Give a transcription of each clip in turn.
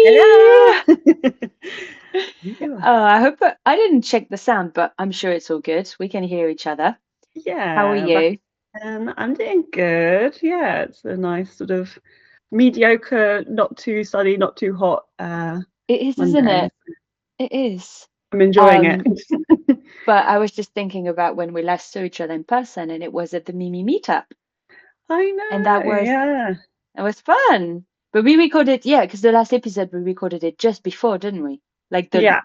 Hello. Yeah. Oh, I hope I didn't check the sound, but I'm sure it's all good. We can hear each other. How are Yeah, back you? again. I'm doing good. Yeah, it's a nice sort of mediocre, not too sunny, not too hot It is, isn't Monday. it? It is. I'm enjoying it. Um, but I was just thinking about when we last saw each other in person, and it was at the Mimi meetup, I and know, yeah. that was fun. But we recorded, yeah, because the last episode we recorded it just before, didn't we? Like Yeah.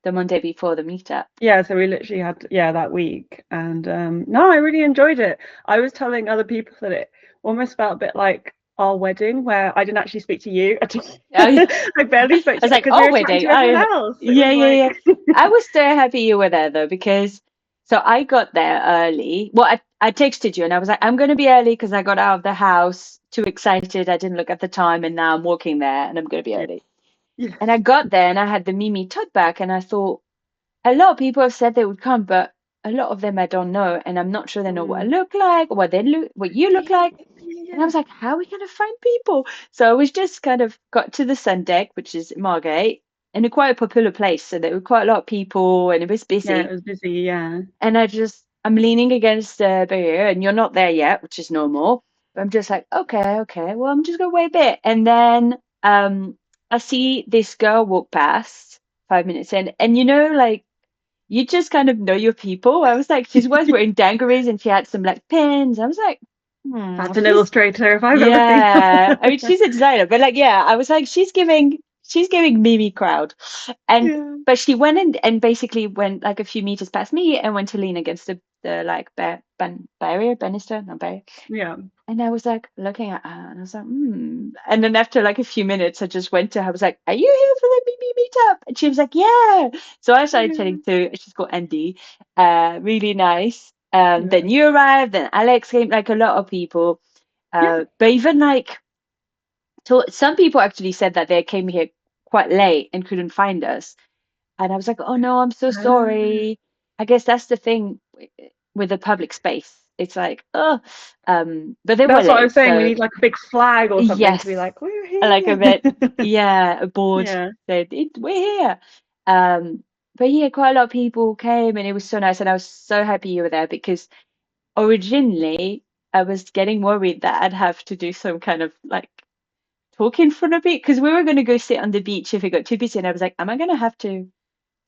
the Monday before the meetup. Yeah, so we literally had that week and no, I really enjoyed it. I was telling other people that it almost felt a bit like our wedding where I didn't actually speak to you at all. I I barely spoke to was you like, because we oh, were chatting wedding. to everyone else. It was Yeah. like I was so happy you were there though, because so I got there early. Well, I texted you and I was like, I'm going to be early because I got out of the house too excited. I didn't look at the time and now I'm walking there and I'm going to be yeah. early. Yes. And I got there and I had the Mimi tote bag and I thought a lot of people have said they would come, but a lot of them I don't know and I'm not sure they know what I Mm. look like or what you look like. And I Yeah. was like, how are we going to find people? So I was just kind of got to the sun deck, which is Margate, and a quite a popular place. So there were quite a lot of people and it was Yeah, it busy. was busy. Yeah. And I'm leaning against the barrier and you're not there yet, which is normal. But I'm just like, okay, well, I'm just going to wait a bit. And then I see this girl walk past 5 minutes in, and like, you just kind of know your people. I was like, she was wearing dungarees and she had some like pins. I was like, That's an she's illustrator if I've ever seen yeah, I mean, one. she's a designer, but like, yeah, I was like, she's giving Mimi crowd, and Yeah. but she went and basically went like a few meters past me and went to lean against the like barrier, banister, not barrier, Yeah. and I was like looking at her, and I was like, and then after like a few minutes, I just went to her, I was like, are you here for the Mimi meetup? And she was like, yeah. So I started Yeah. chatting to, she's called Andy, really nice. Yeah. Then you arrived, then Alex came, like a lot of people. Yeah. But even like, so some people actually said that they came here quite late and couldn't find us. And I was like, oh no, I'm so Ah. sorry. I guess that's the thing with the public space. It's like, oh, but they were That's what I was late. saying. We So need like a big flag or something to be yes, like, we're I like a here. bit, yeah, a board Yeah. said, we're here. Um, but yeah, quite a lot of people came and it was so nice. And I was so happy you were there because originally I was getting worried that I'd have to do some kind of like talk in front of it because we were going to go sit on the beach if it got too busy, and I was like, am I going to have to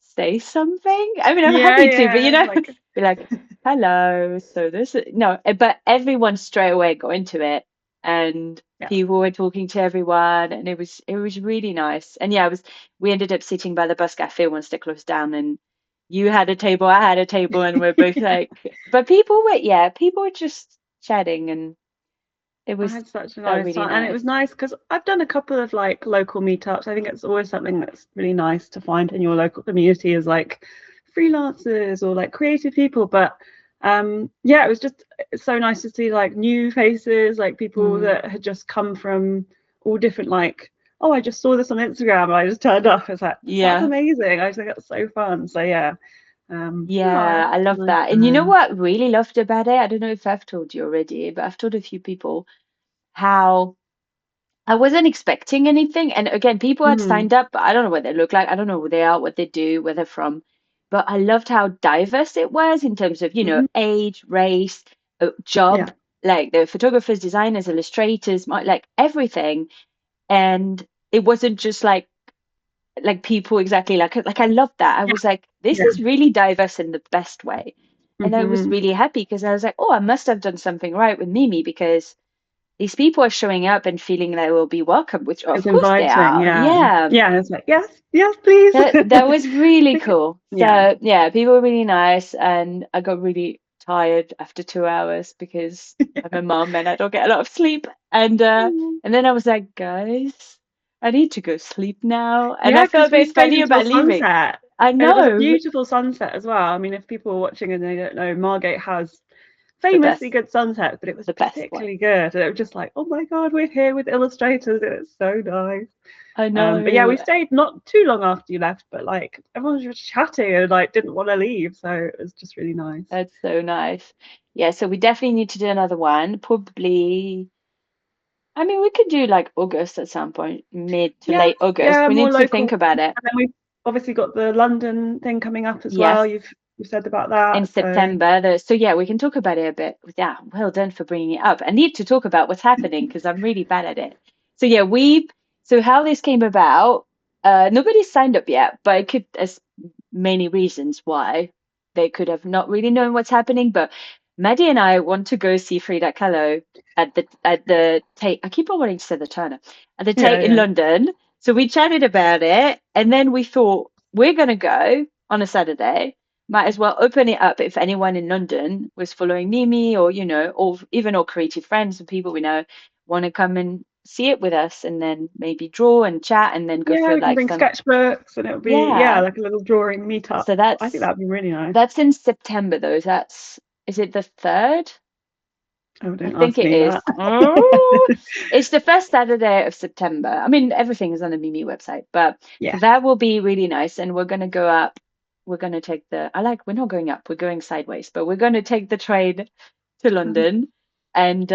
say something? I mean, I'm Yeah. happy to, but Yeah. Like, be like, hello, so this is no, but everyone straight away got into it, and yeah. people were talking to everyone, and it was really nice. And yeah, we ended up sitting by the bus cafe once they closed down, and you had a table, I had a table, and we're both like, but people were just chatting, and it I was had such a felt nice really time, and it nice. was nice because I've done a couple of like local meetups. I think it's always something that's really nice to find in your local community is like freelancers or like creative people. But yeah, it was just it's so nice to see like new faces, like people Mm. that had just come from all different like, oh, I just saw this on Instagram and I just turned up. It's like that's Yeah. amazing. I just think that's so fun. So yeah, no, Yeah, I love nice that. And you know time. what I really loved about it? I don't know if I've told you already, but I've told a few people how I wasn't expecting anything. And again, people had Mm, signed up, but I don't know what they look like. I don't know who they are, what they do, where they're from. But I loved how diverse it was in terms of, hmm age, race, yeah, job, like the photographers, designers, illustrators, like everything. And it wasn't just like people exactly like I love that. I yeah, was like, this yeah. is really diverse in the best way. And I was hmm really happy because I was like, oh, I must have done something right with Mimi because these people are showing up and feeling they will be welcome, which It's of course they inviting, are. yeah. Yeah. Yeah, it's like, yes, yes, please. That was really Like, cool. yeah. So yeah, people were really nice and I got really tired after 2 hours because I'm a mum and I don't get a lot of sleep. And then I was like, guys, I need to go sleep now. And I Yeah, felt because a we bit stayed funny until about leaving. sunset. I And it was a know. beautiful sunset as well. I mean, if people are watching and they don't know, Margate has The famously best, good sunsets, but it was the best one. particularly good. And it was just like, oh my God, we're here with illustrators. And it's so nice. I But yeah, know. we stayed not too long after you left, but like everyone was just chatting and like didn't want to leave. So it was just really nice. That's so nice. Yeah, so we definitely need to do another one. Probably, I mean, we could do like August at some point, mid to Yeah, late August. yeah, We more need to local think about ones. it. And then we've obviously got the London thing coming up as well. Yes. You've said about In that. So September. So yeah, we can talk about it a bit. Yeah, well done for bringing it up. I need to talk about what's happening because I'm really bad at it. So yeah, so how this came about, nobody's signed up yet, but it could, as many reasons why they could have not really known what's happening. But Maddie and I want to go see Frida Kahlo at the Tate. I keep on wanting to say the Turner at the yeah, Tate in yeah, London. So we chatted about it, and then we thought we're gonna go on a Saturday, might as well open it up if anyone in London was following Mimi, or or even our creative friends and people we know want to come and see it with us, and then maybe draw and chat and then go yeah. for We can like bring some. sketchbooks, and it'll be Yeah. like a little drawing meetup. So I think that's that'd be really nice. that's in September though. Is it the 3rd? Oh, I don't think ask it me is. that. Oh, it's the first Saturday of September. I mean, everything is on the Mimi website, but so Yeah. that will be really nice. And we're gonna go up. We're gonna take we're not going up, we're going sideways, but we're gonna take the train to Mhm. London. And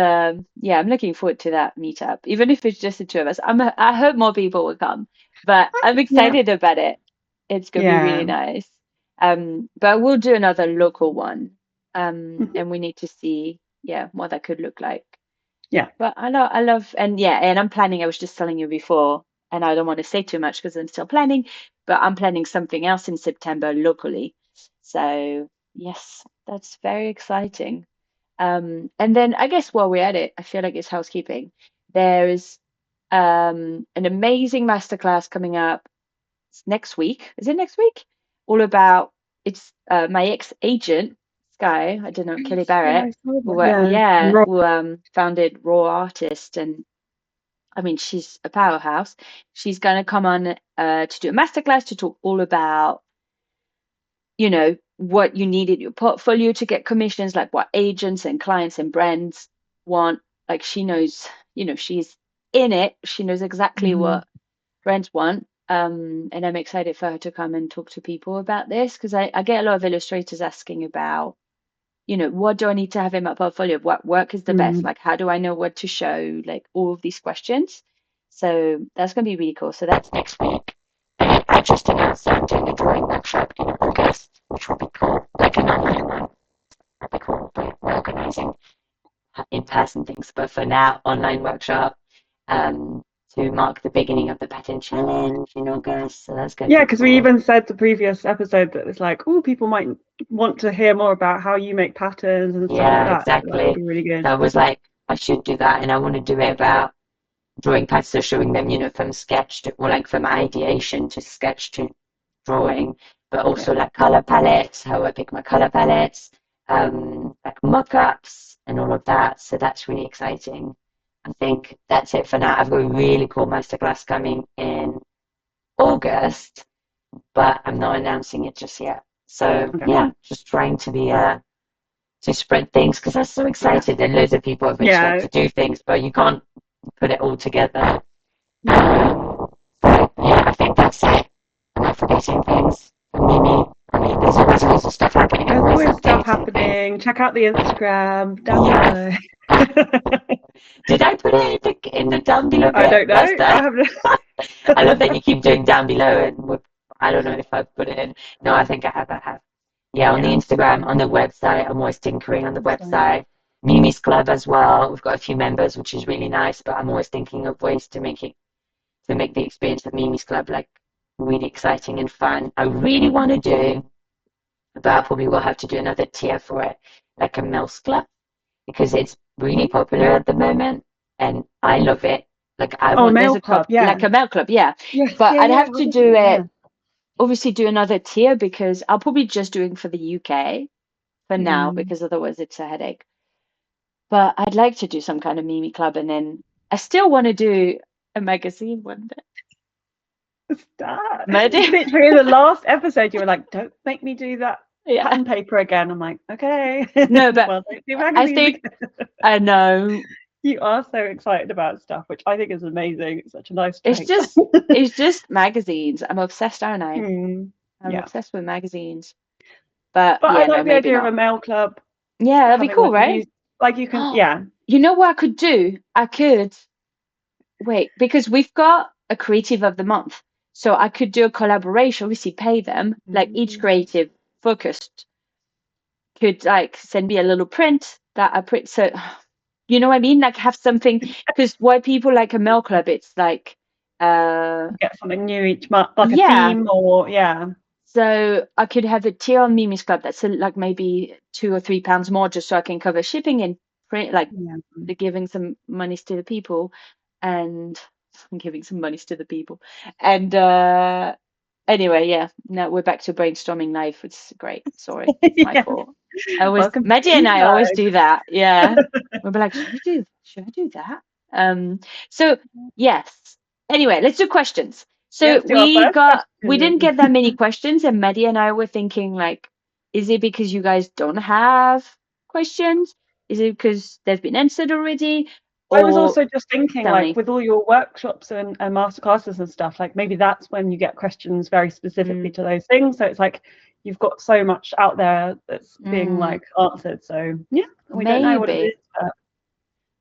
yeah, I'm looking forward to that meetup, even if it's just the two of us. I hope more people will come, but I'm Yeah, excited about it. It's gonna be really yeah. nice. But we'll do another local one. Mhm. And we need to see, yeah, what that could look like. Yeah. But I love, and yeah, and I'm planning. I was just telling you before, and I don't want to say too much because I'm still planning, but I'm planning something else in September locally. So yes, that's very exciting. And then I guess while we're at it, I feel like it's housekeeping. There's an amazing masterclass coming up. It's next week. Is it next week? All about it's my ex-agent, Sky, I don't know, Kelly Yes, yeah, Barrett, I saw that. who Yeah. yeah, Raw. who founded Raw Artist, and I mean she's a powerhouse. She's gonna come on to do a masterclass to talk all about, what you need in your portfolio to get commissions, like what agents and clients and brands want. Like she knows, she's in it. She knows exactly Mhm. what brands want. And I'm excited for her to come and talk to people about this because I get a lot of illustrators asking about, what do I need to have in my portfolio? What work is the best? Mhm. Like, how do I know what to show? Like, all of these questions. So that's going to be really cool. So that's next week. And I just announced that I'm doing a drawing workshop in August, which will be cool. Like an online one. That'll be cool. But we're organizing in-person things. But for now, online workshop um, to mark the beginning of the pattern challenge in August. So that's going to Yeah, be because we cool. even said the previous episode that it's like, oh, people might want to hear more about how you make patterns and stuff like Yeah, that. So that would exactly. be really good. So I was like, I should do that, and I want to do it about drawing patterns, so showing them, from sketch to, or like from ideation to sketch to drawing, but Yeah. also like color palettes, how I pick my color palettes, like mock-ups and all of that. So that's really exciting. I think that's it for now. I've got a really cool masterclass coming in August, but I'm not announcing it just yet. So Okay. yeah, just trying to be to spread things because I'm so Yeah. excited and loads of people have reached out Yeah. to do things, but you can't put it all together. Yeah. So yeah, I think that's it. I'm not forgetting things. Mimi, I mean, there's always lots of stuff happening. I'm There's always always stuff updating things. happening. Check out the Instagram down Yes. below. Did I put it in the down below I bit don't last know. I time? haven't. I love that you keep doing down below, and I don't know if I've put it in. No, I think I have. I have. Yeah, on the Yeah. Instagram, on the website. I'm always tinkering on the Excellent. website. Mimi's Club as well. We've got a few members, which is really nice, but I'm always thinking of ways to make the experience of Mimi's Club like really exciting and fun. I really want to do, but I probably will have to do another tier for it, like a Mel's Club, because it's really popular at the moment and I love it. Like Oh, there's mail a club, club. Yeah. like a Mel Club, yeah. Yes. But Yeah. I'd Yeah. have I to think do yeah. it, obviously do another tier because I'll probably just do it for the UK for now Mm. because otherwise it's a headache. But I'd like to do some kind of Mimi Club and then I still want to do a magazine one day. Stop. Maybe. Literally in the last episode, you were like, "Don't make me do that Yeah. pattern paper again." I'm like, "Okay." No, but Well, don't do I magazines think again. I know You are so excited about stuff, which I think is amazing. It's such a nice it's trait. just it's just magazines. I'm obsessed, aren't I? Mm, I'm yeah, obsessed with magazines. But but I yeah, no, like the maybe idea of a not. mail club Yeah, that'd be having cool, like right? music, like you can, yeah. You know what I could do? I could. wait, because we've got a creative of the month. So I could do a collaboration, obviously pay them, like each Mm. creative focused could like send me a little print that I print. So, you know what I mean? Like have something, because why people like a mail club, it's like, Get something new each month, like a yeah. theme, or yeah. So I could have a tier on Mimi's Club that's like maybe £2 or £3 more just so I can cover shipping and print, like Yeah. the giving some monies to the people and giving some monies to the people. And anyway, yeah, now we're back to brainstorming live. It's great. Sorry, it's my Yeah. fault. I always, Welcome to Maddie the and I always inside. do that. Yeah. We'll be like, should I do that? So yes. Anyway, let's do questions. Yeah, So let's do our first we didn't question. get that many questions, and Maddie and I were thinking like, is it because you guys don't have questions? Is it because they've been answered already? I was Or also just thinking, tell like, me. with all your workshops and masterclasses and stuff, like maybe that's when you get questions very specifically Mm, to those things. So it's like you've got so much out there that's being mm, like answered. So yeah, we don't know what it maybe. is, but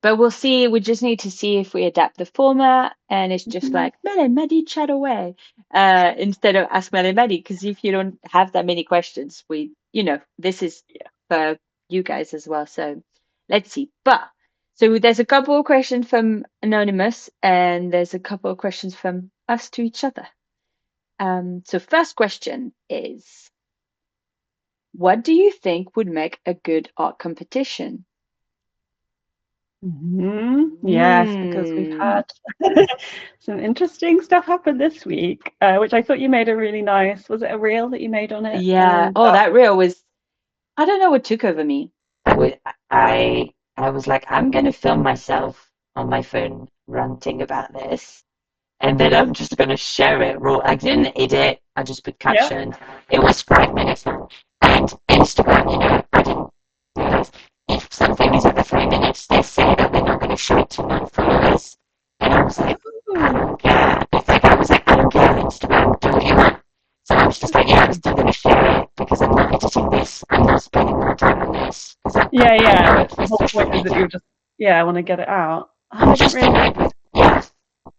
But we'll see. We just need to see if we adapt the format and it's just mhm. like Mel and Maddie chat away instead of Ask Mel and Maddie. Because if you don't have that many questions, this is Yeah. for you guys as well. So let's see. But so there's a couple of questions from Anonymous and there's a couple of questions from us to each other. So first question is, what do you think would make a good art competition? Yes, because we've Mm. had some interesting stuff happen this week, which I thought you made a really nice. Was it a reel that you made on it? Yeah. And Oh, that reel was, I don't know what took over me. I was like, I'm gonna film myself on my phone ranting about this, and then I'm just gonna share it raw. I didn't edit. I just put yeah, caption. It was 5 minutes long, and Instagram, I didn't realize if something is over 3 minutes, they say that they're not gonna show it to non-followers. And I was like, I ooh, don't care. I don't care, Instagram, do what you want. So I was just like, yeah, I'm still gonna share it because I'm not editing this. I'm not spending more time on this because yeah, I'm yeah. done That's the with whole social point is that media. you're just yeah, I want to get it out. Oh, I'm I didn't just realize. yeah.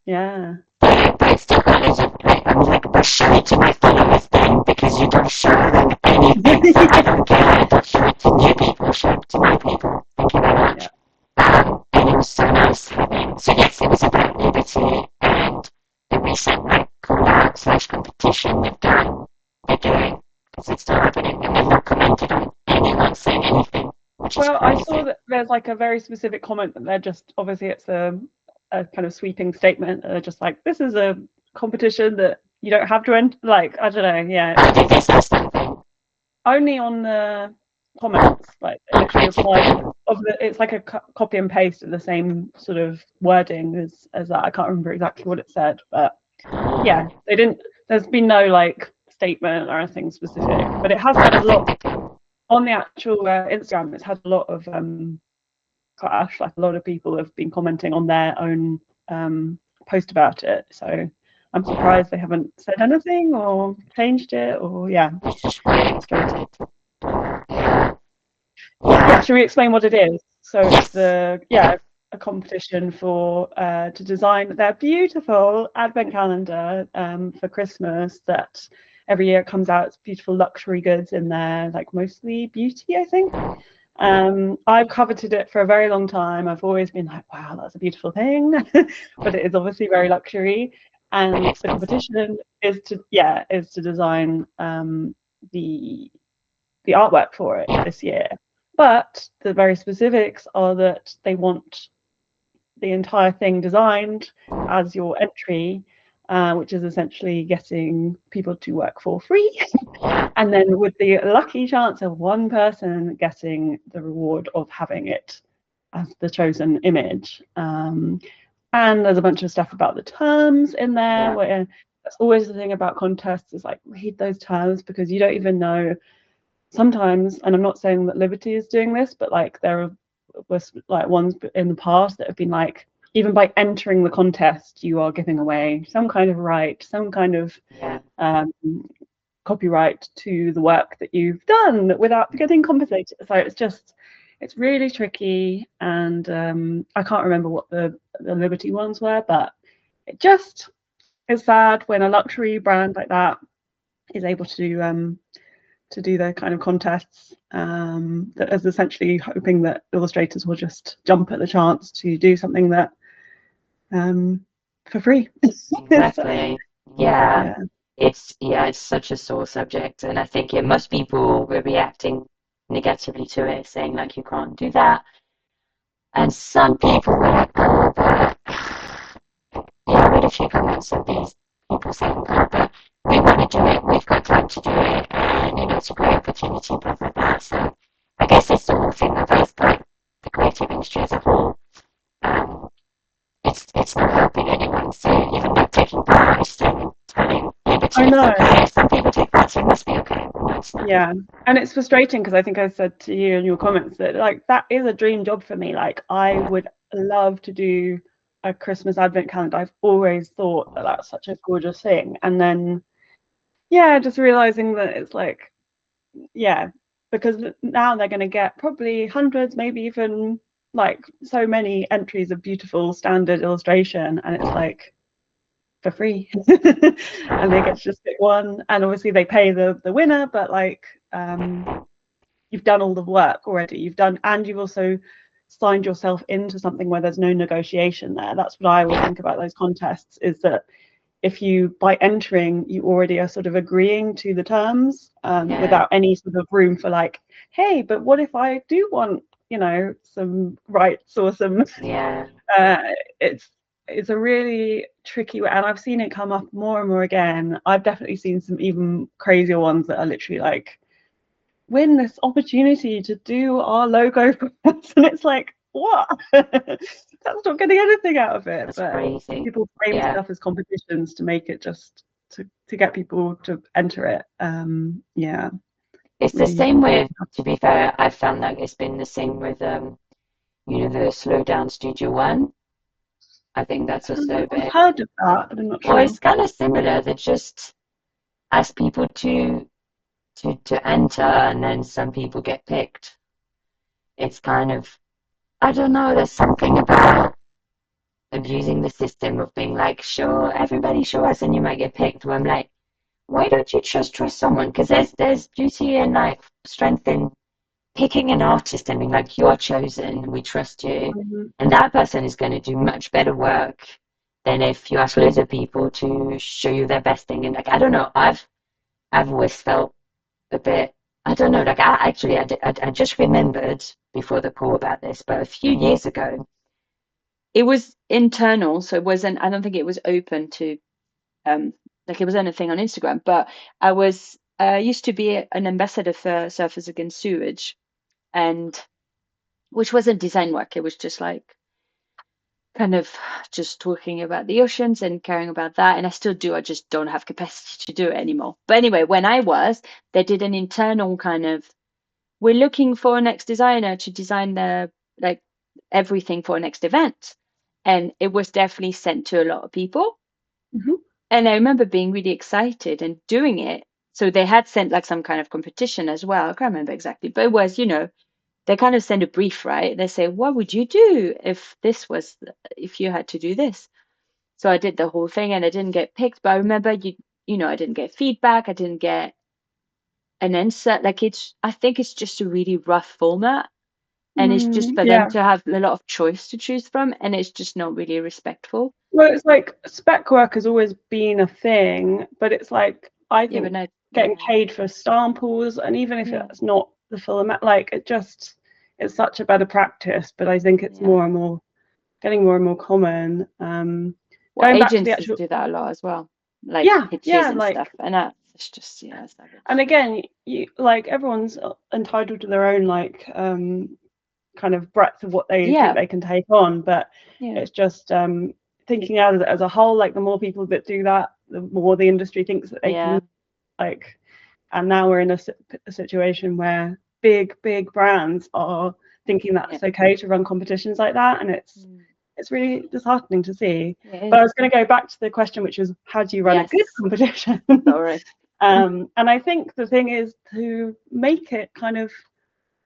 Yeah. But it's still kind of like, I'm like, but show it to my followers then because you don't show them anything. So I don't care. Don't show it to new people. Show it to my people. Thank you very Yeah. much. And it was so nice having. So yes, it was about Liberty and the recent like call out slash competition they're doing because it's still happening and they've not commented on anyone saying anything, which is Well, I crazy. saw that there's like a very specific comment that they're just obviously it's a kind of sweeping statement. They're just like this is a competition that you don't have to enter. Like I don't know. Yeah, I it's think just it's nice something. only on the Oh, comments. Like they on literally creative replied people. of the. It's like a copy and paste of the same sort of wording as that. I can't remember exactly what it said, but yeah, they didn't. There's been no like statement or anything specific, but it has But had a I think lot they can. on the actual Instagram. It's had a lot of clash. Like a lot of people have been commenting on their own post about it. So I'm surprised they haven't said anything or changed it or yeah. It's just really So yeah. yeah, Yeah. should we explain what it is? So it's Yes. the yeah a competition for to design their beautiful advent calendar for Christmas that every year comes out. It's beautiful luxury goods in there, like mostly beauty, I think. I've coveted it for a very long time. I've always been like, wow, that's a beautiful thing, but it is obviously very luxury. Very And the expensive. competition is to design the the artwork for it Yeah. this year. But the very specifics are that they want the entire thing designed as your entry, which is essentially getting people to work for free. And then with the lucky chance of one person getting the reward of having it as the chosen image. And there's a bunch of stuff about the terms in there Yeah. where that's always the thing about contests is like read those terms because you don't even know sometimes, and I'm not saying that Liberty is doing this, but like there was like ones in the past that have been like, even by entering the contest, you are giving away some kind of right, some kind of Yeah. um, copyright to the work that you've done without getting compensated. So it's just, it's really tricky, and I can't remember what the Liberty ones were, but it just is sad when a luxury brand like that is able to do their kind of contests, that is essentially hoping that illustrators will just jump at the chance to do something that for free. Exactly. Yeah. Yeah. It's such a sore subject, and I think most people were reacting negatively to it, saying like you can't do that. And some people were like, oh, but I read a few comments of these people saying, oh, but we want to do it, we've got time to do it, and it's a great opportunity, blah blah blah. So I guess it's the whole thing of us, but the creative industry as a whole, um, it's not helping anyone. So even like taking part is still telling liberty I it's know. okay. Some people take part, so it must be okay. No, it's not. Yeah, and it's frustrating because I think I said to you in your comments that like that is a dream job for me. Like I would love to do a Christmas advent calendar. I've always thought that that's such a gorgeous thing, and then yeah, just realizing that it's like yeah, because now they're going to get probably hundreds, maybe even like so many entries of beautiful standard illustration, and it's like for free and they get to just pick one, and obviously they pay the winner, but like you've done all the work already, and you've also signed yourself into something where there's no negotiation there. That's what I always think about those contests, is that if you by entering you already are sort of agreeing to the terms, without any sort of room for like, hey, but what if I do want some rights or some it's a really tricky way, and I've seen it come up more and more again. I've definitely seen some even crazier ones that are literally like, win this opportunity to do our logo for us, and it's like, what? That's not getting anything out of it. That's but crazy. People frame stuff as competitions to make it just to get people to enter it. It's really. the same with, to be fair, I've found that it's been the same with the Slow Down Studio One. I think that's also a bit. I've heard of that, but I'm not sure. Well, it's kind of similar. They just ask people to enter, and then some people get picked. It's kind of, I don't know, there's something about abusing the system of being like, sure, everybody show us, and you might get picked. Where I'm like, why don't you just trust someone? Because there's beauty and like strength in picking an artist and being like, you're chosen, we trust you, and that person is going to do much better work than if you ask loads of people to show you their best thing. And like, I don't know, I've always felt a bit, I don't know, like I just remembered before the call about this, but a few years ago, it was internal, so it wasn't, I don't think it was open to like it was anything on Instagram, but I was used to be an ambassador for Surfers Against Sewage, and which wasn't design work, it was just like kind of just talking about the oceans and caring about that, and I still do, I just don't have capacity to do it anymore. But anyway, when I was, they did an internal kind of, we're looking for a next designer to design the like everything for a next event, and it was definitely sent to a lot of people. And I remember being really excited and doing it. So they had sent like some kind of competition as well. I can't remember exactly, but it was, they kind of send a brief, right? They say, what would you do if if you had to do this? So I did the whole thing and I didn't get picked, but I remember I didn't get feedback. I didn't get an answer. Like I think it's just a really rough format, and it's just for them to have a lot of choice to choose from, and it's just not really respectful. Well, it's like spec work has always been a thing, but it's like, I think getting paid for samples, and even if it's not the full amount, like it's such a better practice. But I think it's more and more getting more and more common. Well, going back to the actual, do that a lot as well, like pitches and like stuff, and that's just and again, you like everyone's entitled to their own like kind of breadth of what they think they can take on, but it's just thinking out as a whole, like the more people that do that, the more the industry thinks that they can, like, and now we're in a situation where big brands are thinking that it's okay to run competitions like that, and it's really disheartening to see. But I was going to go back to the question, which is, how do you run a good competition? Sorry. And I think the thing is to make it kind of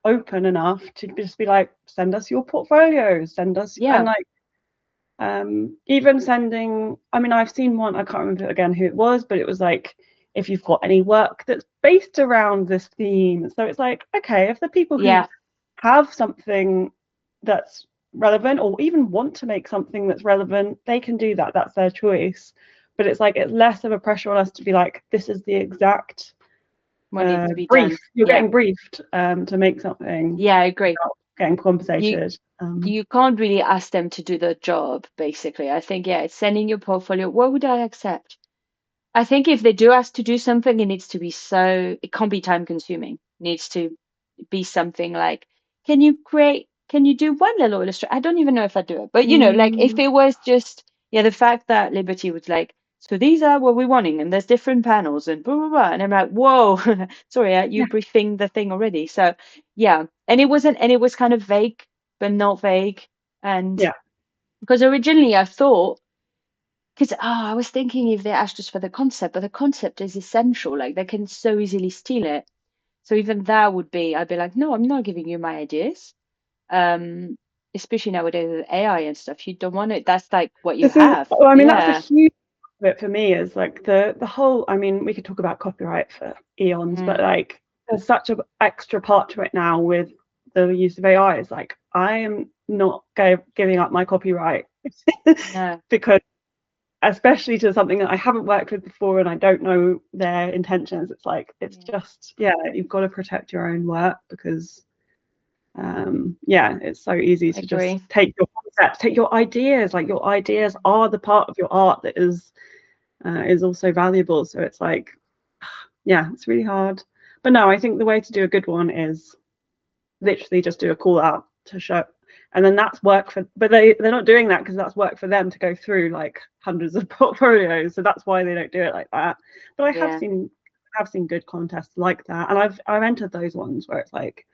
open enough to just be like, send us your portfolios, send us, and like even sending, I mean, I've seen one, I can't remember again who it was, but it was like, if you've got any work that's based around this theme. So it's like, okay, if the people who have something that's relevant or even want to make something that's relevant, they can do that. That's their choice. But it's like, it's less of a pressure on us to be like, this is the exact what needs to be brief. done. You're getting briefed to make something. Yeah, I agree. Getting compensated. You can't really ask them to do the job, basically. I think, it's sending your portfolio. What would I accept? I think if they do ask to do something, it needs to be it can't be time consuming. It needs to be something like, can you do one little illustration? I don't even know if I do it, but like if it was just, the fact that Liberty was like, so these are what we're wanting, and there's different panels and blah, blah, blah. And I'm like, whoa, sorry, you briefing the thing already. So and it was kind of vague, but not vague. And because originally I thought, because I was thinking if they asked us for the concept, but the concept is essential. Like they can so easily steal it. So even that I'd be like, no, I'm not giving you my ideas. Especially nowadays with AI and stuff, you don't want it. That's like what you have. I mean, that's a huge bit for me. Is like the whole. I mean, we could talk about copyright for eons, but like there's such an extra part to it now with the use of AI. It's like I am not giving up my copyright because, especially to something that I haven't worked with before and I don't know their intentions. It's like it's just you've got to protect your own work because. It's so easy to just take your concepts, take your ideas. Like your ideas are the part of your art that is also valuable. So it's like, it's really hard. But no, I think the way to do a good one is literally just do a call out to show, and then that's work for. But they're not doing that because that's work for them to go through like hundreds of portfolios. So that's why they don't do it like that. But I have seen good contests like that, and I've entered those ones where it's like.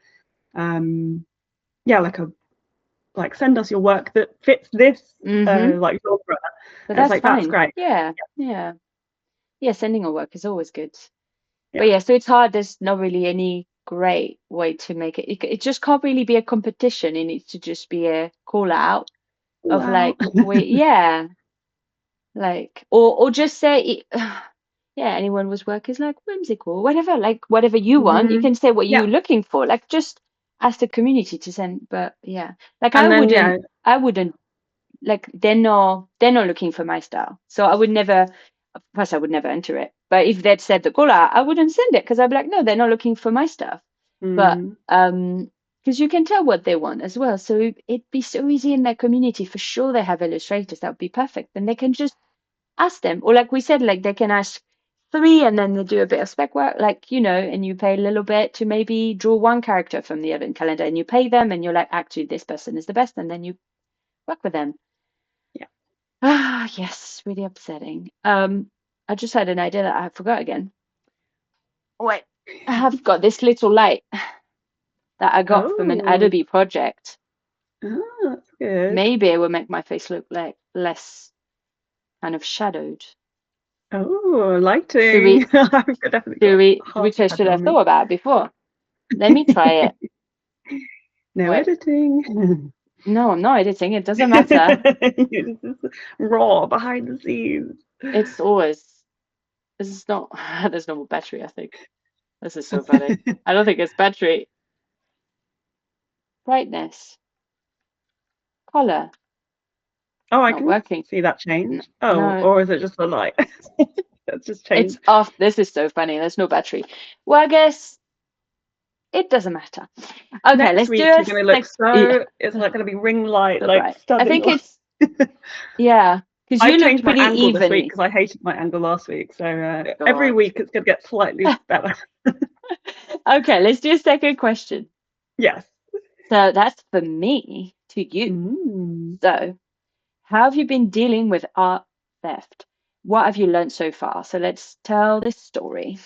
Like send us your work that fits this like genre. But that's like fine. That's great. Yeah, sending a work is always good. But so it's hard. There's not really any great way to make it. It just can't really be a competition. It needs to just be a call out of like like or just say anyone whose work is like whimsical, whatever, like whatever you want. You can say what you're looking for, like just ask the community to send. But like I wouldn't like they're not looking for my style, so I would never, of course I would never enter it. But if they'd said the cola, I wouldn't send it because I'd be like, no, they're not looking for my stuff. But because you can tell what they want as well, so it'd be so easy in their community. For sure they have illustrators that would be perfect, and they can just ask them, or like we said, like they can ask 3 and then they do a bit of spec work, like and you pay a little bit to maybe draw one character from the event calendar, and you pay them and you're like, actually this person is the best, and then you work with them. Yes, really upsetting. I just had an idea that I forgot again. Wait, I have got this little light that I got from an Adobe project. Oh, that's good. Maybe it will make my face look like less kind of shadowed. Oh, lighting. Should we should have thought about it before? Let me try it. No editing. No, I'm not editing. It doesn't matter. Raw behind the scenes. It's always. This is not. There's no more battery, I think. This is so funny. I don't think it's battery. Brightness. Color. Oh, I can see that change. Or is it just the light? It's just changed. It's off. This is so funny. There's no battery. Well, I guess it doesn't matter. Okay, Next week, you're going to look it's like going to be ring light, like stunning. I think it's because you look pretty even this week because I hated my angle last week. So every week it's going to get slightly better. Okay, let's do a second question. Yes. So that's for me to you. So, how have you been dealing with art theft? What have you learned so far? So let's tell this story.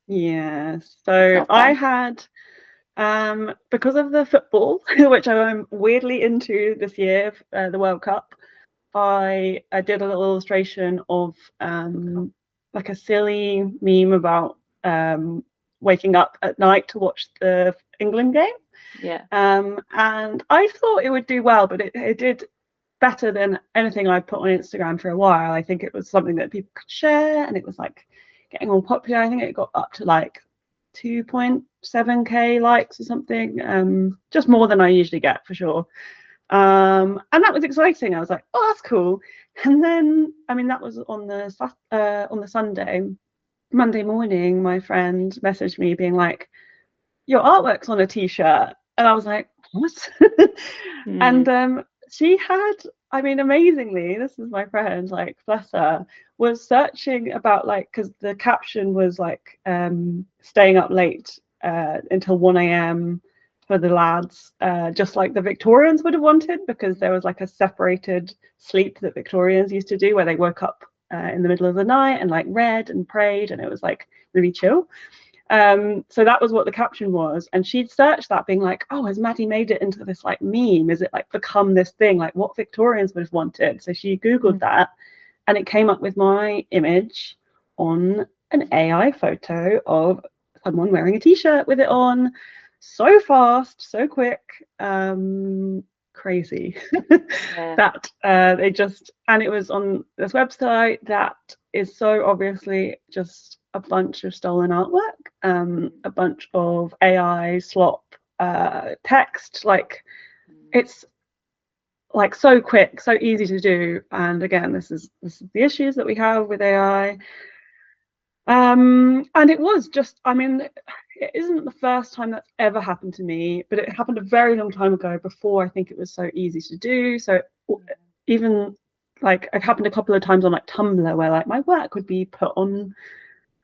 Yeah. So I had, because of the football, which I'm weirdly into this year, the World Cup, I did a little illustration of like a silly meme about waking up at night to watch the England game. Yeah. And I thought it would do well, but it did better than anything I put on Instagram for a while. I think it was something that people could share, and it was like getting more popular. I think it got up to like 2.7k likes or something, just more than I usually get for sure. And that was exciting. I was like, oh, that's cool. And then, I mean, that was on the Sunday. Monday morning, my friend messaged me being like, your artwork's on a t-shirt. And I was like, what? And she had, I mean, amazingly, this is my friend, like, bless her, was searching about, like, because the caption was like staying up late until 1 a.m. for the lads, just like the Victorians would have wanted, because there was like a separated sleep that Victorians used to do where they woke up in the middle of the night and like read and prayed, and it was like really chill. So that was what the caption was, and she'd searched that being like, oh, has Maddie made it into this like meme? Is it like become this thing, like what Victorians would have wanted? So she Googled that, and it came up with my image on an AI photo of someone wearing a t-shirt with it on. So fast, so quick, crazy. That they just, and it was on this website that is so obviously just a bunch of stolen artwork, a bunch of AI slop text. Like, it's like so quick, so easy to do. And again, this is the issues that we have with AI. And it was just, I mean, it isn't the first time that's ever happened to me, but it happened a very long time ago, before I think it was so easy to do. So even like, it happened a couple of times on like Tumblr, where like my work would be put on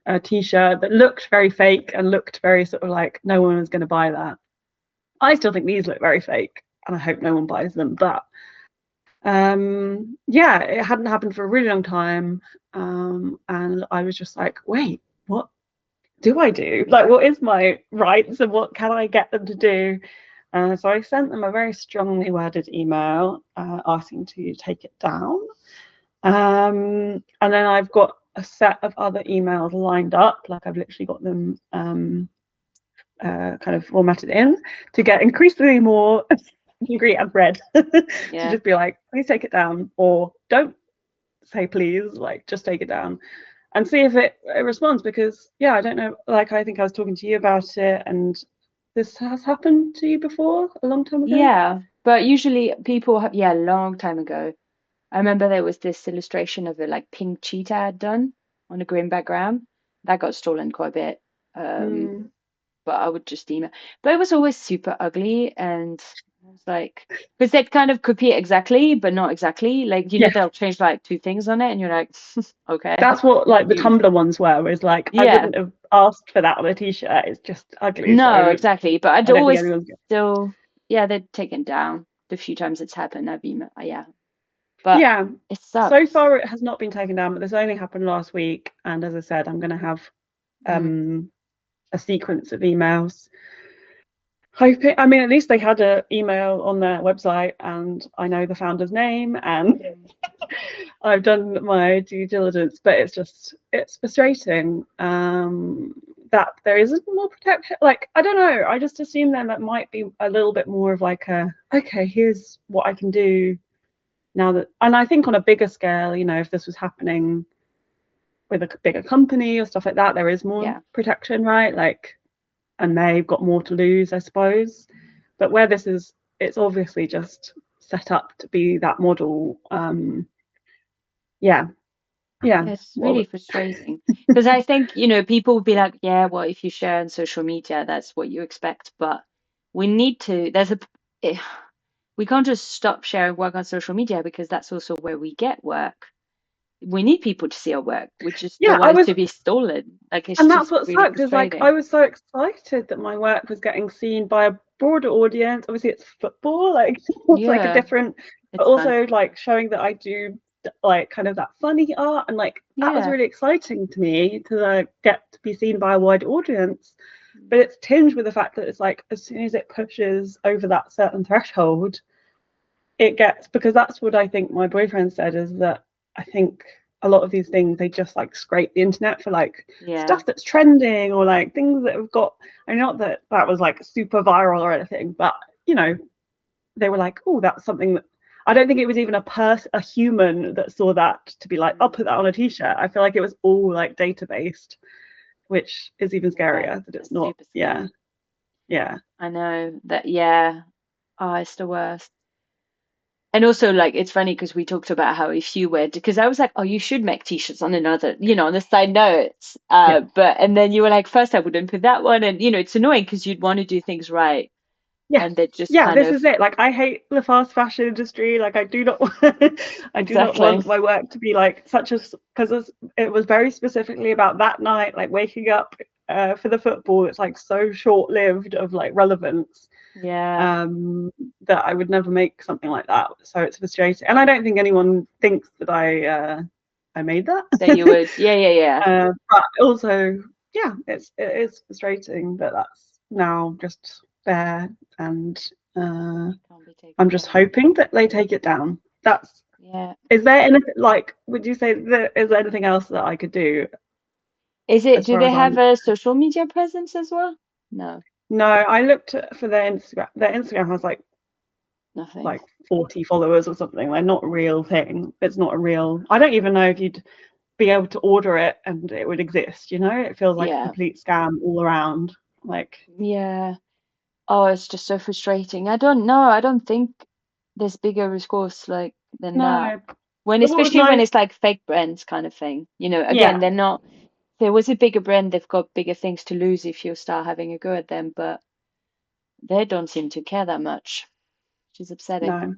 a t-shirt that looked very fake and looked very sort of like no one was going to buy that. I still think these look very fake, and I hope no one buys them. But yeah, it hadn't happened for a really long time, and I was just like, wait, what do I do? Like, what is my rights, and what can I get them to do? So I sent them a very strongly worded email asking to take it down. And then I've got a set of other emails lined up, like I've literally got them kind of formatted in to get increasingly more angry and red. To just be like, please take it down, or don't say please, like just take it down, and see if it responds. Because I don't know, like I think I was talking to you about it, and this has happened to you before a long time ago. Yeah, but usually people have, a long time ago. I remember there was this illustration of a like pink cheetah I'd done on a green background that got stolen quite a bit. But I would just email. But it was always super ugly, and I was like, because they'd kind of copy it exactly, but not exactly. Like, they'll change like two things on it, and you're like, okay. That's what like the Tumblr ones were. Was like, I wouldn't have asked for that on a t-shirt. It's just ugly. No, so exactly. But I'd always still, they'd taken down the few times it's happened. I've been, But it sucks. So far it has not been taken down, but this only happened last week. And as I said, I'm going to have a sequence of emails. Hoping, I mean, at least they had an email on their website, and I know the founder's name, and I've done my due diligence. But it's frustrating that there isn't more protection. Like, I don't know. I just assume then that might be a little bit more of like okay, here's what I can do now that, and I think on a bigger scale, if this was happening with a bigger company or stuff like that, there is more protection, right? Like, and they've got more to lose, I suppose. But where this is, it's obviously just set up to be that model. It's really frustrating, because I think, people would be like, yeah, well, if you share on social media, that's what you expect. But we need to, we can't just stop sharing work on social media, because that's also where we get work. We need people to see our work. We just don't want it to be stolen. Like, it's and just that's what really sucked. Is like, I was so excited that my work was getting seen by a broader audience. Obviously, it's football, like it's like a different, but also like showing that I do like kind of that funny art, and like that was really exciting to me to get to be seen by a wide audience. But it's tinged with the fact that it's like, as soon as it pushes over that certain threshold, it gets, because that's what I think my boyfriend said, is that I think a lot of these things, they just like scrape the internet for like Yeah. stuff that's trending or like things that have got, I know not that that was like super viral or anything, but you know, they were like, oh, that's something that, I don't think it was even a human that saw that to be like, I'll put that on a t-shirt. I feel like it was all like data based, which is even scarier that it's That's not. super scary. Yeah. I know that. Yeah. Oh, it's the worst. And also, like, it's funny because we talked about how if you were, because I was like, oh, you should make t-shirts on another, on the side notes. Yeah. But and then you were like, first I wouldn't put that one, and it's annoying because you'd want to do things right, Yes. and they just Yeah, kind this of is it. Like, I hate the fast fashion industry. Like, I do not I do not exactly. want my work to be like such as, because it was very specifically about that night, like waking up for the football. It's like so short-lived of like relevance, Yeah. that I would never make something like that. So it's frustrating, and I don't think anyone thinks that I made that. That you would. Yeah. But also, yeah, it is frustrating that that's now just there, and Can't be taken I'm just down. hoping that they take it down. Yeah. Is there anything, like, would you say that is there anything else that I could do Is it, as do far they as have I'm? a social media presence as well? No, No, I looked for their Instagram. Their Instagram has nothing. like 40 followers or something. They're not a real thing. It's not a real. I don't even know if you'd be able to order it and it would exist. It feels like a Yeah. complete scam all around. Like, Yeah. Oh, it's just so frustrating. I don't know. I don't think there's bigger recourse like than that. no. When But what was especially when nice? it's like fake brands kind of thing. Again, Yeah. they're not. If there was a bigger brand, they've got bigger things to lose if you start having a go at them, but they don't seem to care that much, which is upsetting.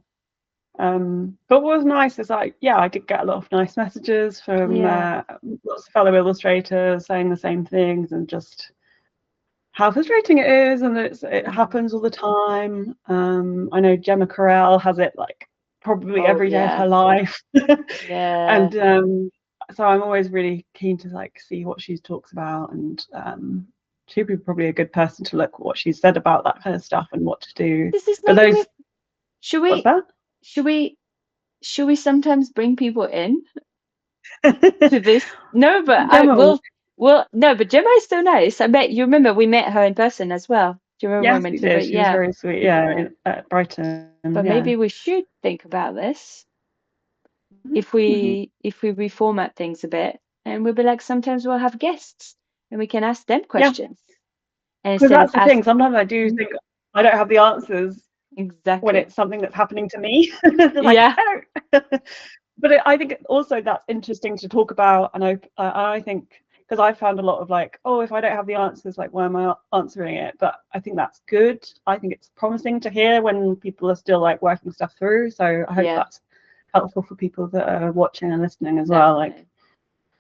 No. But what was nice is I did get a lot of nice messages from Yeah. lots of fellow illustrators saying the same things, and just how frustrating it is, and it Mm. happens all the time. I know Gemma Correll has it like probably Oh, every day of yeah. her life. Yeah. And so I'm always really keen to like see what she talks about, and she'd be probably a good person to look what she said about that kind of stuff and what to do. This is But making me. those, Should what's we? that? Should we? Should we sometimes bring people in to this? No, but I Gemma, will. Well, no, but Gemma is so nice. I bet you remember we met her in person as well. Do you remember when yes, we went we to the? did. She was Yeah, very sweet. Yeah, yeah. at Brighton. But Yeah. maybe we should think about this if Mm-hmm. we reformat things a bit, and we'll be like, sometimes we'll have guests and we can ask them Yeah, questions, and because instead of that's the ask. thing. Sometimes I do Mhm. think I don't have the answers when Exactly. it's something that's happening to me. Like, Yeah. I don't. But I think also that's interesting to talk about, and I think, because I found a lot of like, oh, if I don't have the answers, like, why am I answering it? But I think that's good. I think it's promising to hear when people are still like working stuff through. So I hope Yeah. that's helpful for people that are watching and listening as well. Like,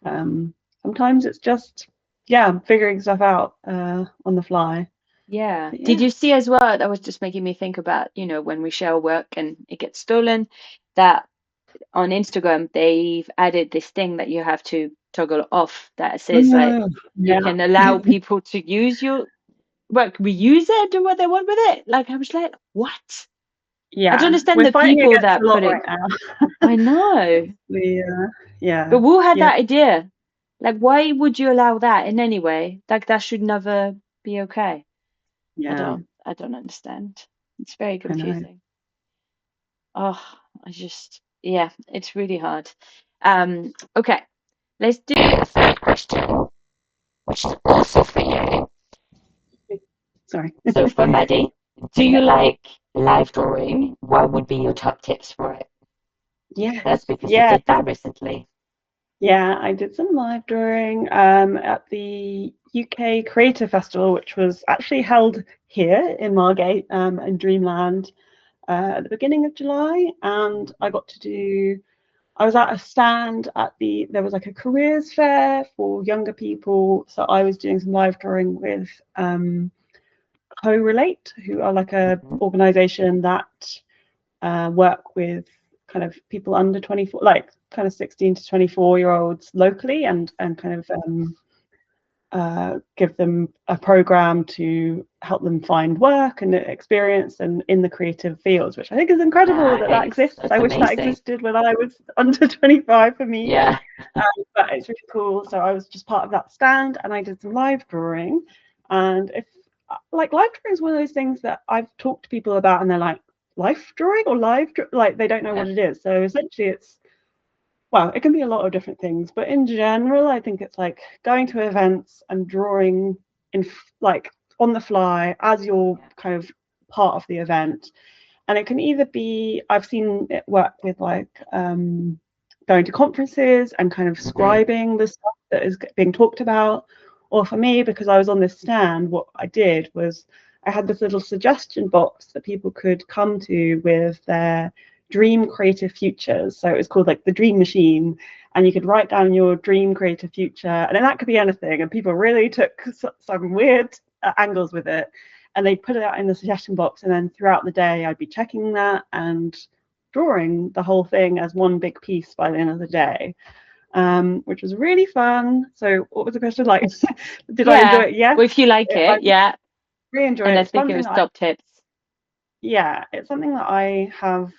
Definitely. sometimes it's just, yeah, figuring stuff out on the fly. Yeah. But Did yeah. you see as well? That was just making me think about, when we share work and it gets stolen, that on Instagram they've added this thing that you have to toggle off that says like you Yeah. can allow people to use your work, reuse it, do what they want with it. Like I was like, what? I don't Yeah. understand We're the fighting people against a that lot put right it. now. I know. Yeah. But who had Yeah. that idea? Like, why would you allow that in any way? Like that should never be okay. Yeah. I don't understand. It's very I know. confusing. Oh, yeah, it's really hard. Okay, let's do. The third question, which is also for you. Sorry. So for Maddie, do you like live drawing? What would be your top tips for it? Yes. That's because you Yeah. did that recently. Yeah. I did some live drawing at the UK Creative Festival, which was actually held here in Margate, in Dreamland, at the beginning of July, and I was at a stand there was like a careers fair for younger people. So I was doing some live drawing with Co-Relate, who are like a Mhm. organization that work with kind of people under 24, like kind of 16 to 24-year-olds locally, and kind of give them a program to help them find work and experience and in the creative fields, which I think is incredible that exists. That's I wish that amazing. existed when I was under 25 for me. Yeah. But it's really cool. So I was just part of that stand, and I did some live drawing. And if like live drawing is one of those things that I've talked to people about, and they're like, life drawing or like they don't know what it is. So essentially, it's well, it can be a lot of different things, but in general, I think it's like going to events and drawing in like on the fly as you're kind of part of the event. And it can either be, I've seen it work with like going to conferences and kind of scribing the stuff that is being talked about. Or for me, because I was on this stand, what I did was I had this little suggestion box that people could come to with their dream creative futures. So it was called like the dream machine, and you could write down your dream creative future, and then that could be anything. And people really took some weird angles with it, and they put it out in the suggestion box, and then throughout the day I'd be checking that and drawing the whole thing as one big piece by the end of the day, which was really fun. So what was the question like? Did I enjoy it? Yes. Well, if you like it, I yeah. really enjoy And it. I It's think it something was that top tips. it's something that I have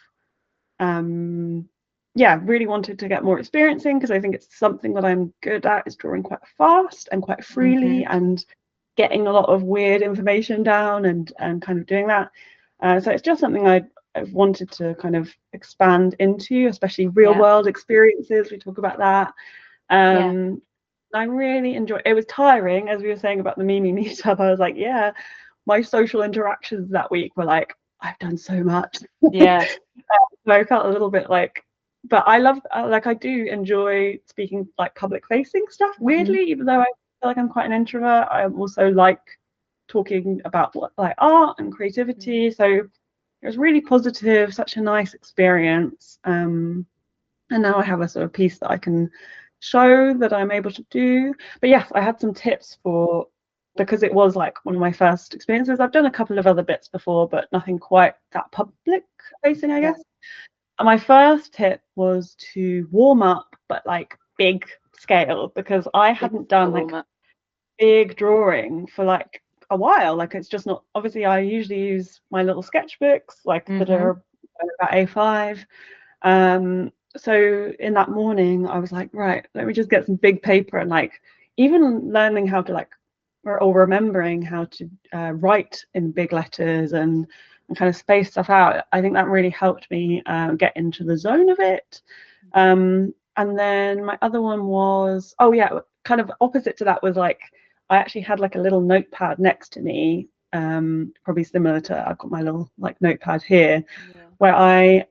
really wanted to get more experience in, because I think it's something that I'm good at, is drawing quite fast and quite freely and getting a lot of weird information down and kind of doing that. So it's just something I've wanted to kind of expand into, especially real world experiences. We talk about that. I really enjoy it. Was tiring, as we were saying about the Mimi meetup. I was like, yeah, my social interactions that week were like, I've done so much. Yeah. So I felt a little bit like, but I love, like, I do enjoy speaking like public facing stuff, weirdly, even though I feel like I'm quite an introvert. I also like talking about like art and creativity. So it was really positive, such a nice experience. And now I have a sort of piece that I can show that I'm able to do. But yes, I had some tips because it was like one of my first experiences. I've done a couple of other bits before, but nothing quite that public facing, I guess. And my first tip was to warm up, but like big scale, because I hadn't done like big drawing for like a while. Like, it's just not, obviously I usually use my little sketchbooks like that are about A5. So in that morning I was like, right, let me just get some big paper, and like even learning how to like, or remembering how to write in big letters and kind of space stuff out. I think that really helped me get into the zone of it. And then my other one was, kind of opposite to that, was like I actually had like a little notepad next to me, probably similar to, I've got my little like notepad here, where I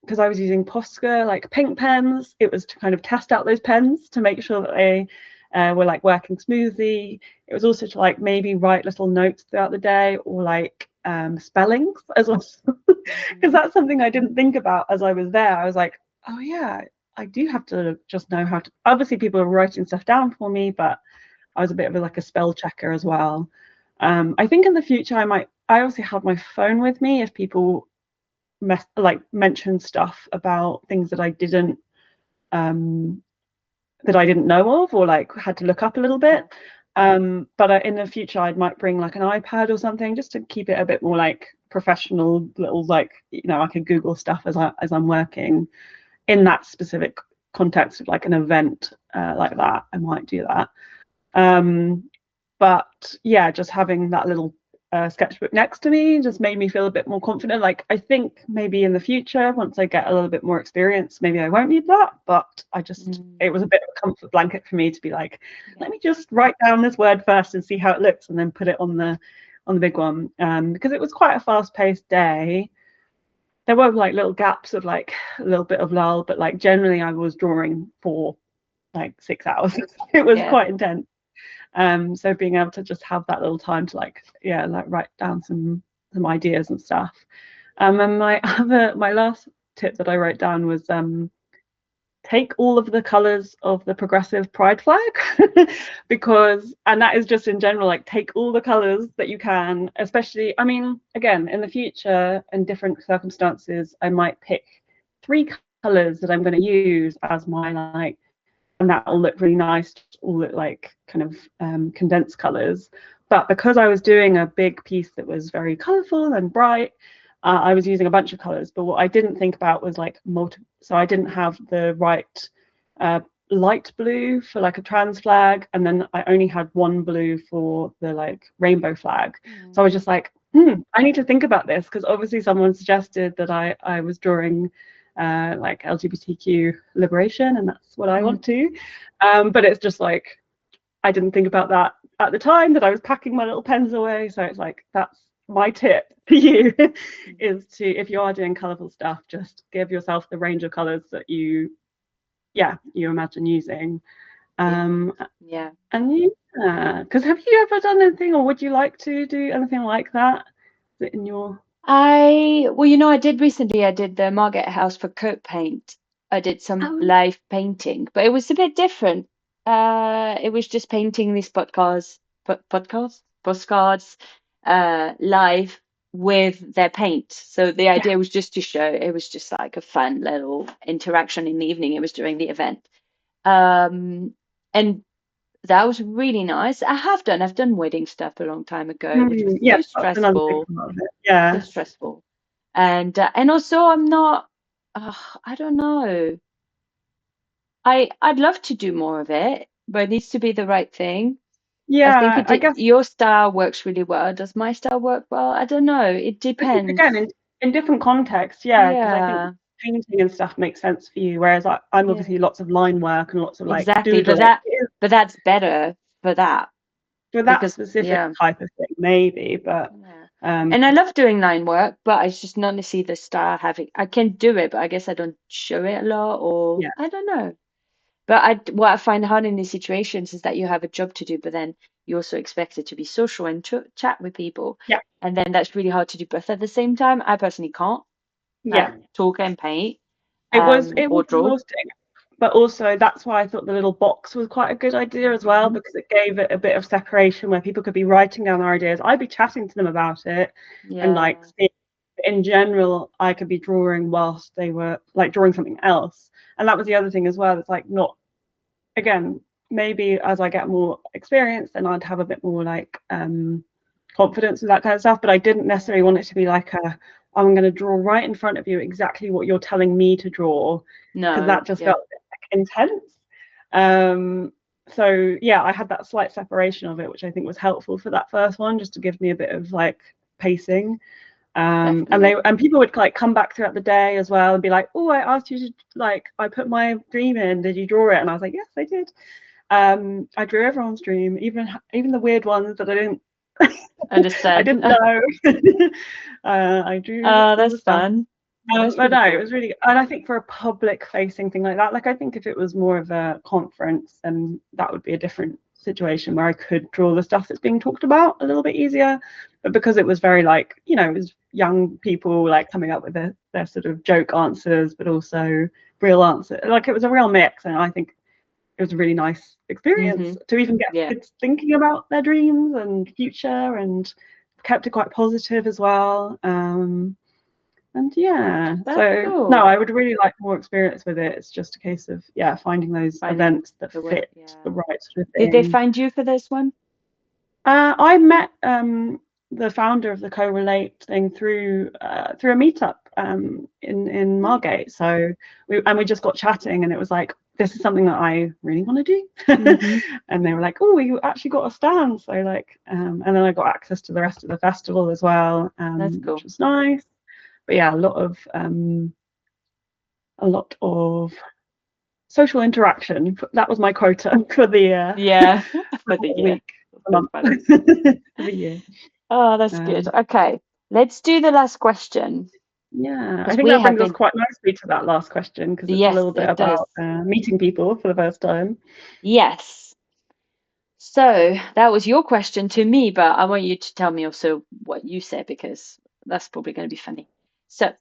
because I was using Posca like pink pens, it was to kind of test out those pens to make sure that they were like working smoothly. It was also to like maybe write little notes throughout the day, or like spellings as well, because that's something I didn't think about as I was there. I was like, oh yeah, I do have to just know how to, obviously people are writing stuff down for me, but I was a bit of like a spell checker as well. I think in the future I also have my phone with me if people mention stuff about things that I didn't know of, or like had to look up a little bit. But in the future I might bring like an iPad or something, just to keep it a bit more like professional, little like, I could Google stuff as I'm working in that specific context of like an event like that. I might do that. But yeah, just having that little sketchbook next to me just made me feel a bit more confident. Like, I think maybe in the future, once I get a little bit more experience, maybe I won't need that. But it was a bit of a comfort blanket for me to be like, let me just write down this word first and see how it looks, and then put it on the big one. Because it was quite a fast-paced day. There were like little gaps of like a little bit of lull, but like generally I was drawing for like 6 hours. It was quite intense. So being able to just have that little time to like write down some ideas and stuff. And my last tip that I wrote down was take all of the colors of the progressive pride flag, and that is just in general, like, take all the colors that you can, especially, I mean, again, in the future, in different circumstances, I might pick 3 colors that I'm going to use as my like that will look really nice, all look like kind of condensed colors. But because I was doing a big piece that was very colorful and bright, I was using a bunch of colors. But what I didn't think about was like so I didn't have the right light blue for like a trans flag, and then I only had one blue for the like rainbow flag. So I was just like, I need to think about this, because obviously someone suggested that I was drawing like LGBTQ liberation, and that's what I want to. But it's just like, I didn't think about that at the time that I was packing my little pens away. So it's like, that's my tip for you is to, if you are doing colorful stuff, just give yourself the range of colors that you imagine using. And because have you ever done anything, or would you like to do anything like that? Is it in your I did recently, I did the Margate House for coat paint. I did some live painting, but it was a bit different. It was just painting these postcards live with their paint. So the idea was just to show, it was just like a fun little interaction in the evening. It was during the event. And that was really nice. I've done wedding stuff a long time ago, which was so stressful. So stressful. And also I'm not, I don't know. I'd love to do more of it, but it needs to be the right thing. Yeah, I guess your style works really well. Does my style work well? I don't know. It depends. Again, in different contexts, because I think painting and stuff makes sense for you, whereas I'm obviously lots of line work and lots of like doodling. But that's better for that. For that specific type of thing, maybe, but and I love doing line work, but it's just not necessarily the style I can do it, but I guess I don't show it a lot, or I don't know. But what I find hard in these situations is that you have a job to do, but then you're also expected to be social and chat with people. Yeah. And then that's really hard to do both at the same time. I personally can't. Talk and paint. It was exhausting. But also that's why I thought the little box was quite a good idea as well, because it gave it a bit of separation where people could be writing down their ideas. I'd be chatting to them about it, and like in general, I could be drawing whilst they were like drawing something else. And that was the other thing as well. It's like, not, again, maybe as I get more experience, then I'd have a bit more like confidence with that kind of stuff. But I didn't necessarily want it to be like I'm going to draw right in front of you exactly what you're telling me to draw, because that just felt intense. So I had that slight separation of it, which I think was helpful for that first one, just to give me a bit of like pacing. And people would like come back throughout the day as well and be like, oh, I asked you to, like, I put my dream in, did you draw it? And I was like, yes, I did. I drew everyone's dream, even the weird ones that I didn't understand. I didn't know. I drew. Oh, that's fun. But no, it was really, and I think for a public facing thing like that, like I think if it was more of a conference, then that would be a different situation where I could draw the stuff that's being talked about a little bit easier. But because it was very like, it was young people like coming up with their sort of joke answers, but also real answers, like it was a real mix. And I think it was a really nice experience to even get kids thinking about their dreams and future, and kept it quite positive as well. And cool. No, I would really like more experience with it. It's just a case of finding those events that fit the right sort of thing. Did they find you for this one? I met the founder of the Co-Relate thing through a meetup in Margate. So we just got chatting, and it was like, this is something that I really want to do. And they were like, oh, you actually got a stand. So like, and then I got access to the rest of the festival as well, That's cool. which was nice. But a lot of social interaction. That was my quota for the for the year. For the year. Oh, that's good. Okay, let's do the last question. Yeah, I think that brings us quite nicely to that last question, because it's a little bit about meeting people for the first time. Yes. So that was your question to me, but I want you to tell me also what you said, because that's probably going to be funny. So,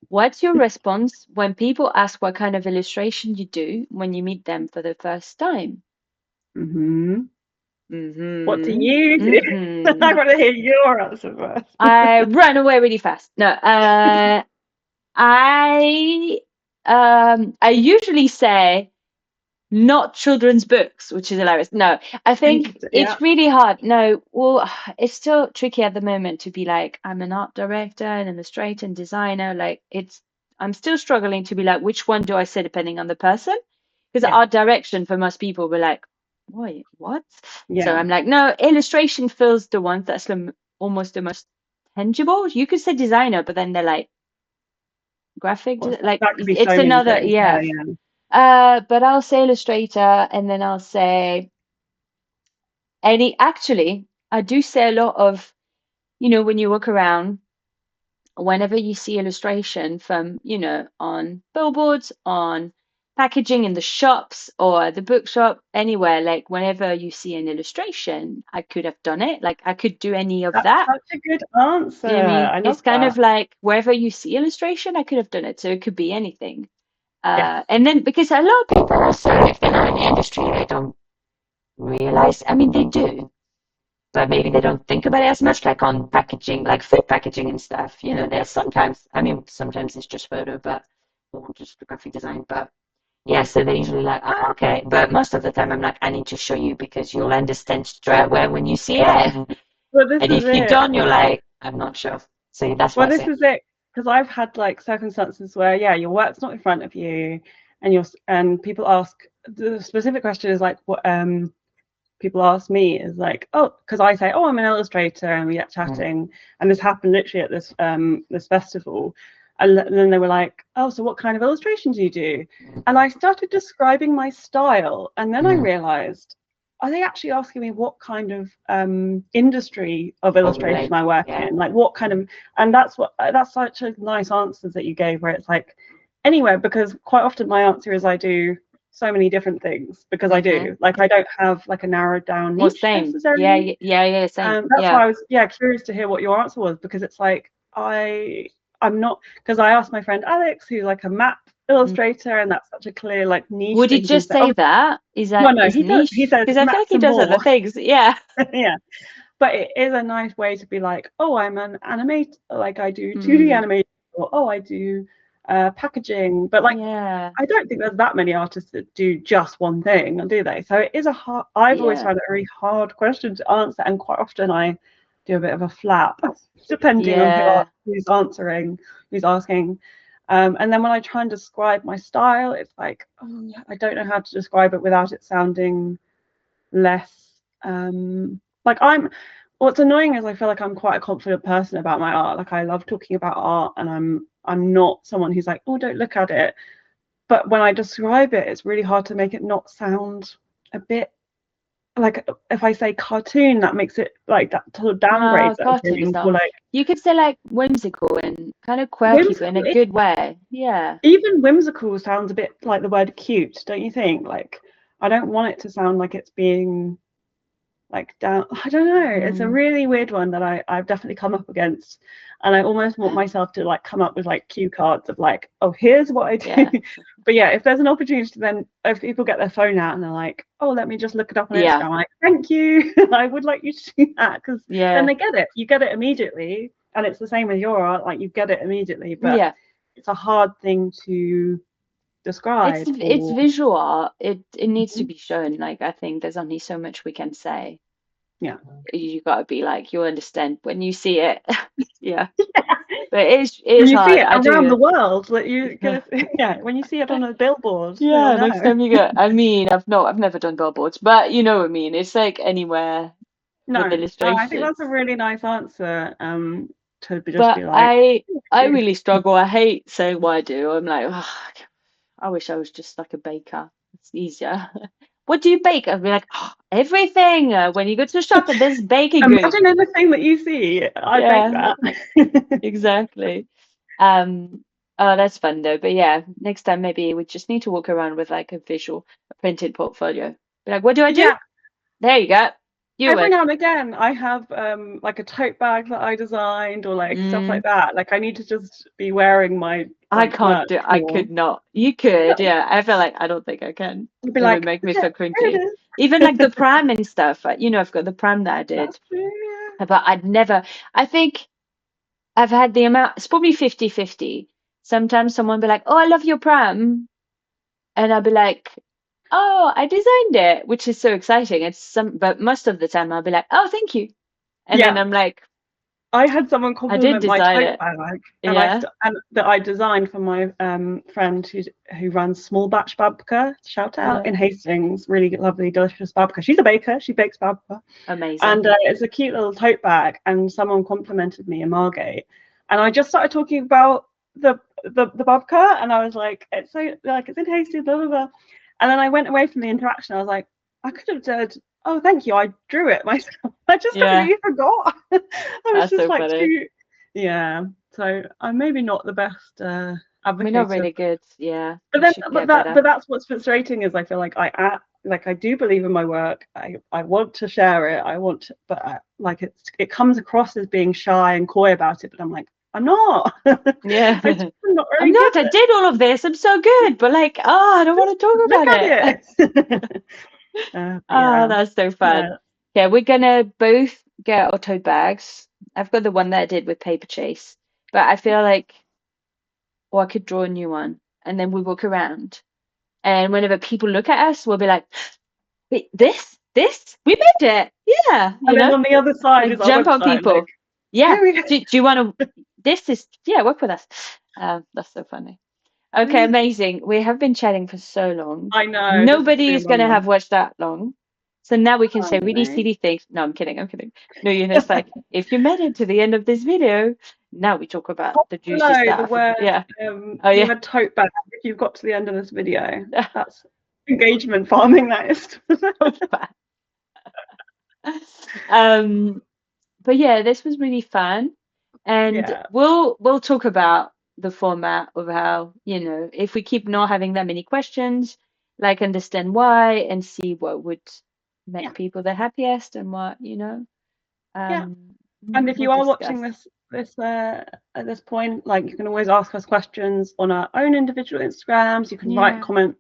what's your response when people ask what kind of illustration you do when you meet them for the first time? What do you do? I want to hear your answer first. I run away really fast. No, I usually say, not children's books, which is hilarious. No, I think Yeah. it's really hard. No, well, it's still tricky at the moment to be like, I'm an art director and illustrator and designer. Like I'm still struggling to be like, which one do I say depending on the person? Because Yeah. art direction for most people were like, wait, what? So Yeah. I'm like, no, illustration feels the one that's almost the most tangible. You could say designer, but then they're like graphic, like That could be it's so many another, things. Yeah, yeah. yeah. But I'll say illustrator, and then I'll say actually, I do say a lot of, when you walk around, whenever you see illustration from, on billboards, on packaging in the shops or the bookshop, anywhere, like whenever you see an illustration, I could have done it. Like I could do any of That's that. such a good answer. You know what I mean? I love It's kind of that. like wherever you see illustration, I could have done it. So it could be anything. Yes. And then because a lot of people People also, if they're not in the industry, they don't realize. I mean, they do, but maybe they don't think about it as much, like on packaging, like food packaging and stuff. There's sometimes, I mean, sometimes it's just photo, but or just graphic design, but yeah, so they're usually like, oh, okay. But most of the time, I'm like, I need to show you because you'll understand straight away when you see it. Well, this And is if you it. don't, you're like, I'm not sure. So that's Well, what I this say. is it. Because I've had like circumstances where, yeah, your work's not in front of you, and people ask the specific question is like, what people ask me is like, oh, because I say, oh, I'm an illustrator, and we get chatting, and this happened literally at this festival, and then they were like, oh, so what kind of illustration do you do? And I started describing my style, and then I realized, are they actually asking me what kind of industry of illustration I work in, like what kind of, and that's such a nice answer that you gave, where it's like anywhere, because quite often my answer is I do so many different things, because I do, like, I don't have like a narrowed down Well, niche same. necessarily. Yeah, same. That's Yeah. why I was curious to hear what your answer was, because it's like I'm not, because I asked my friend Alex, who's like a map illustrator, and that's such a clear like niche Would that he he can just say. say Oh, that? Is well, that no, his he does. He niche? says Because I feel like maps he and does other more. things. Yeah. Yeah, but it is a nice way to be like, oh, I'm an animator, like I do 2D animation, or oh, I do packaging. But like, Yeah. I don't think there's that many artists that do just one thing, do they? So it is a hard, I've always found it a very hard question to answer, and quite often I do a bit of a flap, depending on who's answering, who's asking. And then when I try and describe my style, it's like, oh, I don't know how to describe it without it sounding less like what's annoying is I feel like I'm quite a confident person about my art. Like I love talking about art, and I'm not someone who's like, oh, don't look at it. But when I describe it, it's really hard to make it not sound a bit like, if I say cartoon, that makes it like, that sort of downgrades No, cartoon is everything. not. Or like You could say like whimsical and kind of quirky, but in whimsical, a good way. Yeah. even whimsical sounds a bit like the word cute, don't you think? Like I don't want it to sound like it's being like down, I don't know, it's a really weird one that I've definitely come up against, and I almost want myself to like come up with like cue cards of like, oh, here's what I do. Yeah. But yeah, if there's an opportunity, then if people get their phone out and they're like, oh, let me just look it up on Instagram, I'm like, thank you. I would like you to do that, because then they get it, you get it immediately. And it's the same with your art, like you get it immediately, but it's a hard thing to describe. It's visual art. It needs to be shown. Like I think there's only so much we can say. Yeah. You gotta be like, you understand when you see it. Yeah. Yeah. But it is When you hard. see it I around do. the world, that you get when you see it on a billboard, you'll Yeah, know. next time you go. I mean, I've never done billboards, but you know what I mean. It's like anywhere with No, I think illustrations. that's a really nice answer. To just But be like, I really struggle. I hate saying what I do. I'm like, oh, I wish I was just like a baker. It's easier. What do you bake? I'd be like, oh, everything. When you go to the shop and there's baking goods. imagine anything that you see. I bake Yeah, that. exactly. Oh, that's fun though. But yeah, next time maybe we just need to walk around with like a printed portfolio. Be like, what do I do? Yeah. There you go. Every now and again, I have like a tote bag that I designed, or like stuff like that. Like I need to just be wearing my I can't merch do. I more. could not. You could, yeah. I feel like I don't think I can. I'd be It would like, make me yeah, so here it cringy. is. Even like the pram and stuff. I've got the pram that I That's did, true, but I'd never. I think I've had the amount. It's probably 50-50. Sometimes someone be like, "Oh, I love your pram," and I'll be like, Oh, I designed it, which is so exciting. But most of the time I'll be like, oh, thank you. And then Yeah, I'm like, I had someone I did compliment my design tote it. bag, and Yeah. and that I designed for my friend who runs Small Batch Babka. Shout out Yeah. in Hastings, really lovely, delicious babka. She's a baker. She bakes babka, Amazing. and it's a cute little tote bag. And someone complimented me in Margate, and I just started talking about the babka, and I was like, it's so like it's in Hastings, blah blah blah. And then I went away from the interaction. I was like, I could have said, oh, thank you, I drew it myself. I just Yeah. completely forgot. I was That's just so like funny. too, yeah. So I'm maybe not the best We're not advocate of, really good. Yeah. but We then, should get better. but that's what's frustrating is I feel like like I do believe in my work. I want to share it. I want to, but like it comes across as being shy and coy about it. But I'm like, I'm not. Yeah. I'm just not I'm very good not. I at did all of this. I'm so it. good. But like, oh, I don't want Just to talk look about it. at it. Oh, Yeah, that's so fun. yeah, Yeah, we're gonna both get our tote bags. I've got the one that I did with paper chase, but I feel like, oh, I could draw a new one, and then we walk around, and whenever people look at us, we'll be like, "Wait, this, we made it, yeah," and then on the other side like is our jump on website. Like, people. Yeah, here we do you want to? This is yeah, work with us. That's so funny. Okay, go. amazing. We have been chatting for so long. I know this has Nobody been a is long going to one. have watched that long. So now we can Oh, say really no. silly things. No, I'm kidding. I'm kidding. No, it's like, if you made it to the end of this video, now we talk about the juicy No, stuff. Yeah. Oh, the yeah. word tote bag. If you've got to the end of this video, that's engagement farming. That is. Um, but yeah, this was really fun. And Yeah, we'll talk about the format of how, if we keep not having that many questions, like understand why and see what would yeah, make people the happiest and what, yeah. um, And if we'll you are discuss. watching this at this point, like you can always ask us questions on our own individual Instagrams. You can write a Yeah, comment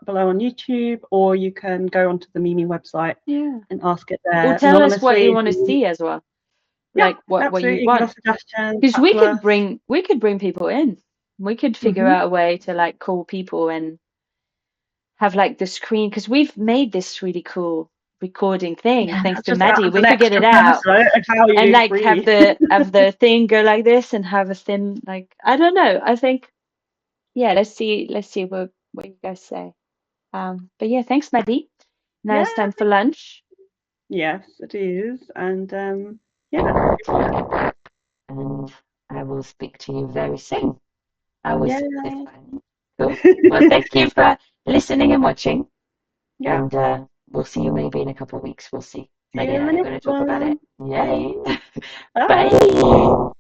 below on YouTube, or you can go onto the Mimi website yeah. and ask it Or there tell us what you anonymously. want to see as well, Yeah, like what you absolutely. Give want. us suggestions, Because chat we to could us. bring people in. We could figure Hmm. out a way to like call people and have like the screen, because we've made this really cool recording thing Yeah, thanks that's to just Maddie. adds We an figured it extra out. person. I don't know how And you like have agree. the thing go like this and have a thing like, I don't know. I think, yeah, let's see what you guys say. But yeah, thanks, Maddie. Now Yeah, it's time for lunch. yes, it is. And yeah, I'll take it back, and I will speak to you very soon. That was really yeah, fun. Cool. Well, thank you for listening and watching, yeah. and we'll see you maybe in a couple of weeks. We'll see. See you Maddie in and the I are next going to talk about it. one. Yay! Bye. Bye!